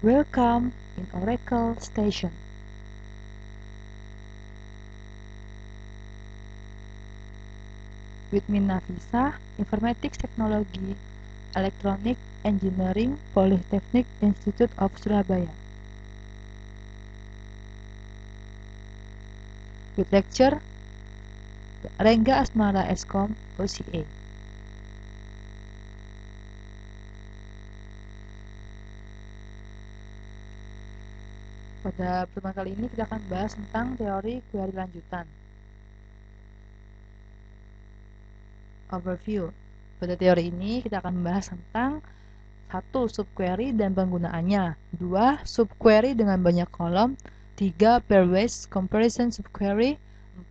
Welcome in Oracle Station. With me Nafisa, Informatics Technology, Electronic Engineering, Polytechnic Institute of Surabaya. With lecture, Rengga Asmara Eskom, OCA. Pada pertemuan kali ini kita akan bahas tentang teori query lanjutan. Overview. Pada teori ini kita akan membahas tentang 1. Subquery dan penggunaannya, 2. Subquery dengan banyak kolom, 3. Pairwise comparison subquery,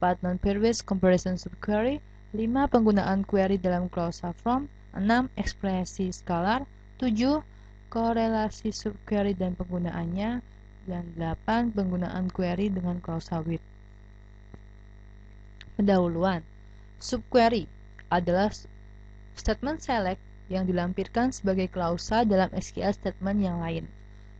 4. Non-pairwise comparison subquery, 5. Penggunaan query dalam clause from, 6. Ekspresi skalar, 7. Korelasi subquery dan penggunaannya, dan 8. Penggunaan query dengan clause with. Pendahuluan. Subquery adalah statement select yang dilampirkan sebagai klausa dalam SQL statement yang lain.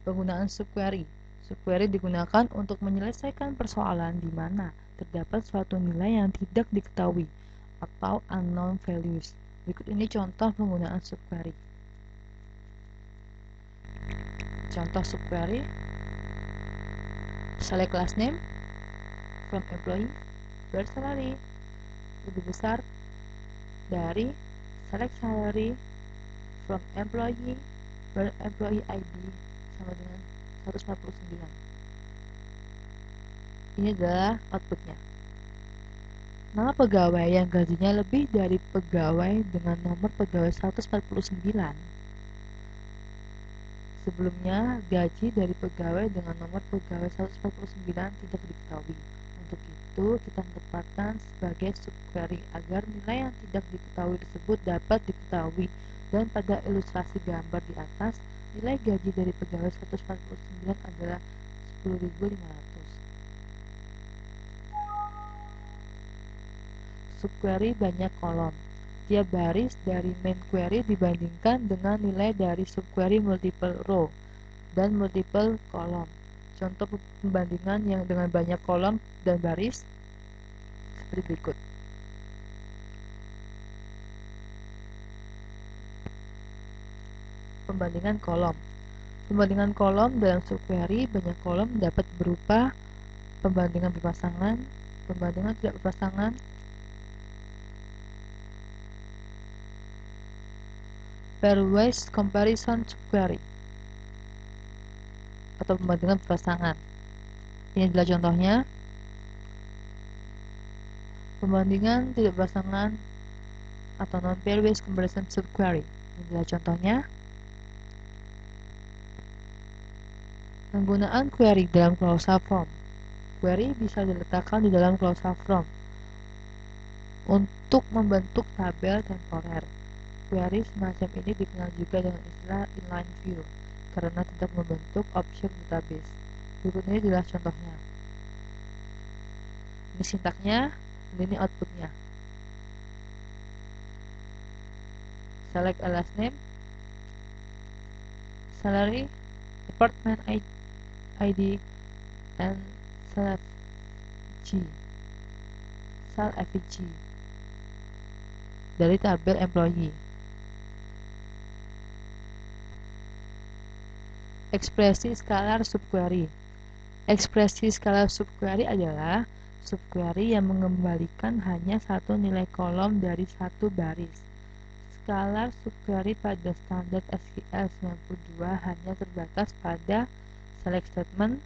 Penggunaan subquery. Subquery digunakan untuk menyelesaikan persoalan di mana terdapat suatu nilai yang tidak diketahui atau unknown values. Berikut ini contoh penggunaan subquery. Contoh subquery: select last name from employee where salary lebih besar dari select salary from employee where employee ID sama dengan 149. Ini adalah outputnya. Nama pegawai yang gajinya lebih dari pegawai dengan nomor pegawai 149. Sebelumnya, gaji dari pegawai dengan nomor pegawai 149 tidak diketahui. Untuk itu, kita menempatkan sebagai subquery agar nilai yang tidak diketahui tersebut dapat diketahui. Dan pada ilustrasi gambar di atas, nilai gaji dari pegawai 149 adalah 10.500. Subquery banyak kolom. Tiap baris dari main query dibandingkan dengan nilai dari subquery multiple row dan multiple kolom. Contoh pembandingan yang dengan banyak kolom dan baris seperti berikut. Pembandingan kolom. Pembandingan kolom dalam subquery banyak kolom dapat berupa pembandingan berpasangan, pembandingan tidak berpasangan, pairwise comparison subquery, atau pembandingan berpasangan. Ini adalah contohnya. Pembandingan tidak berpasangan atau non-pairwise comparison subquery. Ini adalah contohnya. Penggunaan query dalam clause from. Query bisa diletakkan di dalam clause from untuk membentuk tabel temporer. Query semacam ini dikenal juga dengan istilah inline view karena tidak membentuk objek database. Berikut ini adalah contohnya. Ini sintaknya, dan ini outputnya. Select a last name, salary, department ID, and select G, sal FG dari tabel employee. Ekspresi skalar subquery. Ekspresi skalar subquery adalah subquery yang mengembalikan hanya satu nilai kolom dari satu baris. Skalar subquery pada standar SQL 92 hanya terbatas pada select statement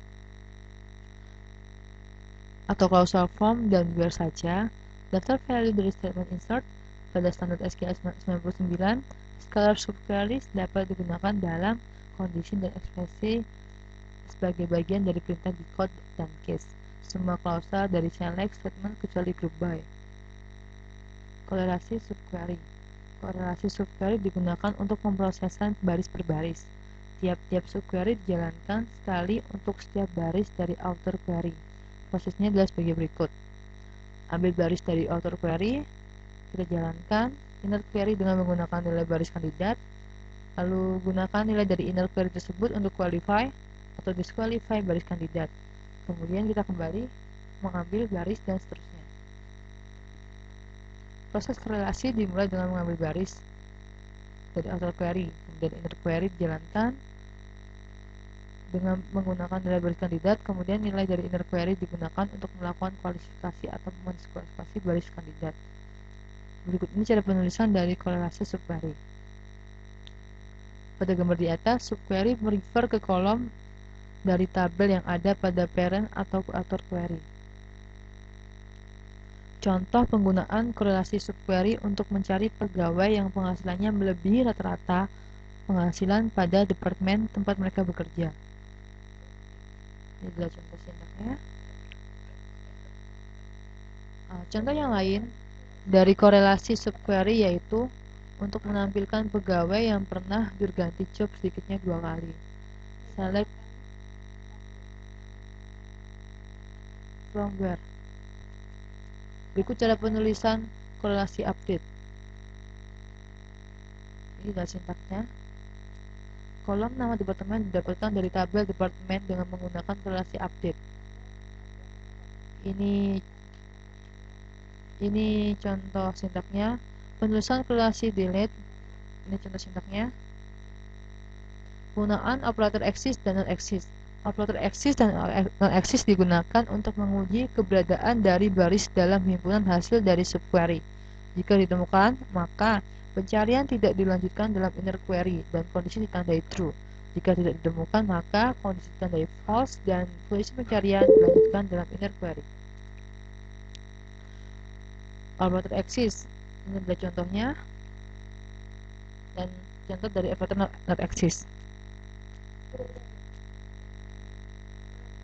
atau clause from dan where saja. Daftar value dari statement insert pada standar SQL 99. Skalar subquery dapat digunakan dalam kondisi dan ekspresi sebagai bagian dari perintah decode dan case. Semua klausa dari select statement kecuali group by. Korelasi subquery. Korelasi subquery digunakan untuk pemrosesan baris per baris. Tiap-tiap subquery dijalankan sekali untuk setiap baris dari outer query. Prosesnya adalah sebagai berikut. Ambil baris dari outer query, kita jalankan inner query dengan menggunakan nilai baris kandidat. Lalu gunakan nilai dari inner query tersebut untuk qualify atau disqualify baris kandidat. Kemudian kita kembali mengambil baris dan seterusnya. Proses korelasi dimulai dengan mengambil baris dari outer query, kemudian inner query dijalankan dengan menggunakan nilai baris kandidat, kemudian nilai dari inner query digunakan untuk melakukan kualifikasi atau mendiskualifikasi baris kandidat. Berikut ini cara penulisan dari korelasi subquery. Pada gambar di atas, subquery merefer ke kolom dari tabel yang ada pada parent atau outer query. Contoh penggunaan korelasi subquery untuk mencari pegawai yang penghasilannya melebihi rata-rata penghasilan pada departemen tempat mereka bekerja. Ini adalah contoh sintaknya. Contoh yang lain dari korelasi subquery yaitu untuk menampilkan pegawai yang pernah berganti job sedikitnya 2 kali. Select from where. Berikut cara penulisan korelasi update. Ini adalah sintaknya. Kolom nama departemen didapatkan dari tabel departemen dengan menggunakan korelasi update. Ini contoh sintaknya. Penulisan korelasi delete. Ini contoh sintaknya. Penggunaan operator exist dan non-exist. Operator exist dan non-exist digunakan untuk menguji keberadaan dari baris dalam himpunan hasil dari subquery. Jika ditemukan, maka pencarian tidak dilanjutkan dalam inner query dan kondisi ditandai true. Jika tidak ditemukan, maka kondisi ditandai false dan kondisi pencarian dilanjutkan dalam inner query. Operator exist, ini adalah contohnya, dan contoh dari operator not exist.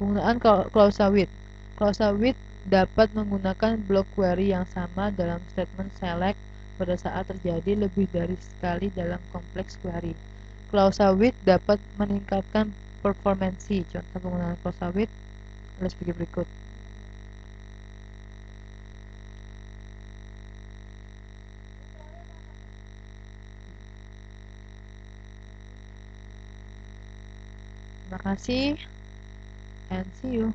Penggunaan klausa with. Klausa with dapat menggunakan block query yang sama dalam statement select pada saat terjadi lebih dari sekali dalam kompleks query. Klausa with dapat meningkatkan performansi. Contoh penggunaan klausa with adalah sebagai berikut. Terima kasih and see you.